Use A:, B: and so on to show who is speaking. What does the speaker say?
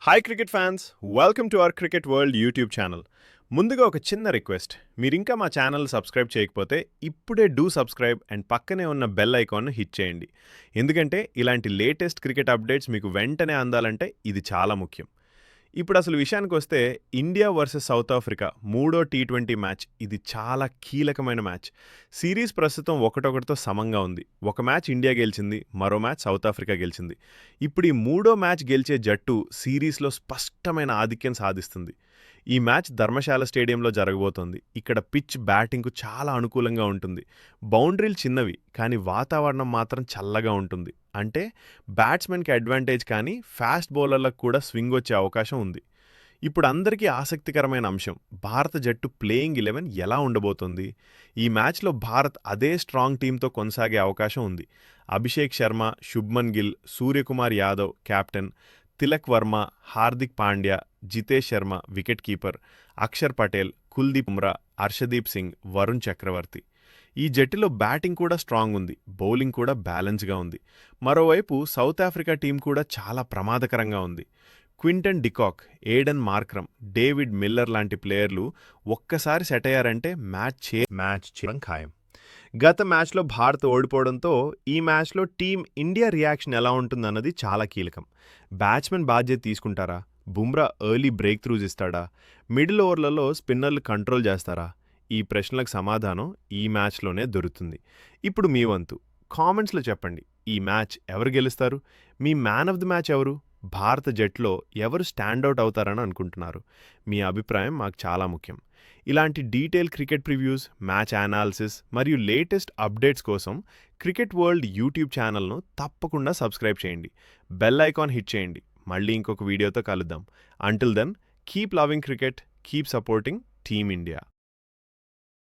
A: Hi cricket fans, welcome to our cricket world YouTube channel. ముందుగా ఒక చిన్న request, మీరింకా మా ఛానల్ సబ్స్క్రైబ్ చేయకపోతే ఇప్పుడే డూ సబ్స్క్రైబ్ అండ్ పక్కనే ఉన్న బెల్ ఐకాన్ను హిట్ చేయండి. ఎందుకంటే ఇలాంటి లేటెస్ట్ క్రికెట్ అప్డేట్స్ మీకు వెంటనే అందాలంటే ఇది చాలా ముఖ్యం. ఇప్పుడు అసలు విషయానికి వస్తే ఇండియా వర్సెస్ సౌత్ ఆఫ్రికా మూడో టీ20 మ్యాచ్. ఇది చాలా కీలకమైన మ్యాచ్. సిరీస్ ప్రస్తుతం 1-1తో సమంగా ఉంది. ఒక మ్యాచ్ ఇండియా గెలిచింది, మరో మ్యాచ్ సౌత్ ఆఫ్రికా గెలిచింది. ఇప్పుడు ఈ మూడో మ్యాచ్ గెలిచే జట్టు సిరీస్లో స్పష్టమైన ఆధిక్యం సాధిస్తుంది. ఈ మ్యాచ్ ధర్మశాల స్టేడియంలో జరగబోతోంది. ఇక్కడ పిచ్ బ్యాటింగ్కు చాలా అనుకూలంగా ఉంటుంది. బౌండరీలు చిన్నవి, కానీ వాతావరణం మాత్రం చల్లగా ఉంటుంది. అంటే బ్యాట్స్మెన్కి అడ్వాంటేజ్, కానీ ఫాస్ట్ బౌలర్లకు కూడా స్వింగ్ వచ్చే అవకాశం ఉంది. ఇప్పుడు అందరికీ ఆసక్తికరమైన అంశం, భారత జట్టు ప్లేయింగ్ 11 ఎలా ఉండబోతోంది. ఈ మ్యాచ్లో భారత్ అదే స్ట్రాంగ్ టీంతో కొనసాగే అవకాశం ఉంది. Abhishek Sharma, Shubman Gill, Suryakumar Yadav captain, Tilak Varma, Hardik Pandya, Jitesh Sharma wicket keeper, Akshar Patel, Kuldeep Bumrah, Harshdeep Singh, Varun Chakravarthy. ఈ జట్టులో బ్యాటింగ్ కూడా స్ట్రాంగ్ ఉంది, బౌలింగ్ కూడా బ్యాలెన్స్గా ఉంది. మరోవైపు సౌత్ ఆఫ్రికా టీం కూడా చాలా ప్రమాదకరంగా ఉంది. Quinton de Kock, Aiden Markram, David Miller లాంటి ప్లేయర్లు ఒక్కసారి సెట్ అయ్యారంటే మ్యాచ్ చేయడం ఖాయం. గత మ్యాచ్లో భారత్ ఓడిపోవడంతో ఈ మ్యాచ్లో టీం ఇండియా రియాక్షన్ ఎలా ఉంటుందన్నది చాలా కీలకం. బ్యాట్స్మెన్ బాధ్యత తీసుకుంటారా? బుమ్రా ఎర్లీ బ్రేక్ త్రూస్ ఇస్తాడా? మిడిల్ ఓవర్లలో స్పిన్నర్లు కంట్రోల్ చేస్తారా? ఈ ప్రశ్నలకు సమాధానం ఈ మ్యాచ్లోనే దొరుకుతుంది. ఇప్పుడు మీ వంతు కామెంట్స్లో చెప్పండి, ఈ మ్యాచ్ ఎవరు గెలుస్తారు? మీ మ్యాన్ ఆఫ్ ది మ్యాచ్ ఎవరు? భారత జట్లో ఎవరు స్టాండౌట్ అవుతారని అనుకుంటున్నారు? మీ అభిప్రాయం మాకు చాలా ముఖ్యం. ఇలాంటి detail cricket previews, match analysis మరియు లేటెస్ట్ అప్డేట్స్ కోసం క్రికెట్ వరల్డ్ యూట్యూబ్ ఛానల్ను తప్పకుండా సబ్స్క్రైబ్ చేయండి. బెల్ ఐకాన్ హిట్ చేయండి. మళ్ళీ ఇంకొక వీడియోతో కలుద్దాం. Until then, keep loving cricket, keep supporting team India.